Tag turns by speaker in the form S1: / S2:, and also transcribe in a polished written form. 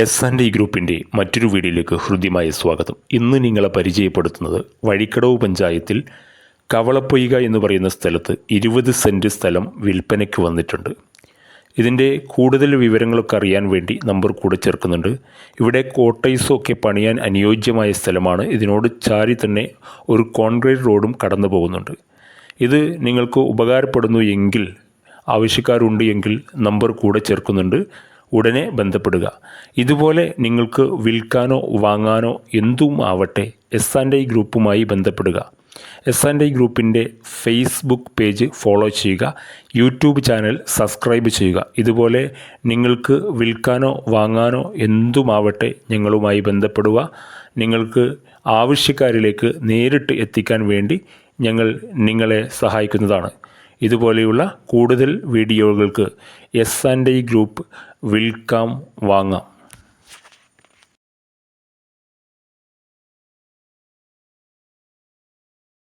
S1: S&I ഗ്രൂപ്പിൻ്റെ മറ്റൊരു വീഡിയോയിലേക്ക് ഹൃദ്യമായ സ്വാഗതം. ഇന്ന് നിങ്ങളെ പരിചയപ്പെടുത്തുന്നത് വഴിക്കടവ് പഞ്ചായത്തിൽ കവളപ്പൊയ്ക എന്ന് പറയുന്ന സ്ഥലത്ത് 20 സെൻറ്റ് സ്ഥലം വിൽപ്പനയ്ക്ക് വന്നിട്ടുണ്ട്. ഇതിൻ്റെ കൂടുതൽ വിവരങ്ങളൊക്കെ അറിയാൻ വേണ്ടി നമ്പർ കൂടെ ചേർക്കുന്നുണ്ട്. ഇവിടെ കോട്ടേഴ്സൊക്കെ പണിയാൻ അനുയോജ്യമായ സ്ഥലമാണ്. ഇതിനോട് ചാരി തന്നെ ഒരു കോൺക്രീറ്റ് റോഡും കടന്നു പോകുന്നുണ്ട്. ഇത് നിങ്ങൾക്ക് ഉപകാരപ്പെടുന്നു എങ്കിൽ, ആവശ്യക്കാരുണ്ട് എങ്കിൽ നമ്പർ കൂടെ ചേർക്കുന്നുണ്ട്. ഉടനെ ബന്ധപ്പെടുക. ഇതുപോലെ നിങ്ങൾക്ക് വിൽക്കാനോ വാങ്ങാനോ എന്തും ആവട്ടെ, S&I ഗ്രൂപ്പുമായി ബന്ധപ്പെടുക. S&I ഗ്രൂപ്പിൻ്റെ ഫേസ്ബുക്ക് പേജ് ഫോളോ ചെയ്യുക, യൂട്യൂബ് ചാനൽ സബ്സ്ക്രൈബ് ചെയ്യുക. ഇതുപോലെ നിങ്ങൾക്ക് വിൽക്കാനോ വാങ്ങാനോ എന്തുമാവട്ടെ ഞങ്ങളുമായി ബന്ധപ്പെടുക. നിങ്ങൾക്ക് ആവശ്യക്കാരിലേക്ക് നേരിട്ട് എത്തിക്കാൻ വേണ്ടി ഞങ്ങൾ നിങ്ങളെ സഹായിക്കുന്നതാണ്. ഇതുപോലെയുള്ള കൂടുതൽ വീഡിയോകൾക്ക് S&I ഗ്രൂപ്പ് വിൽക്കാം, വാങ്ങാം.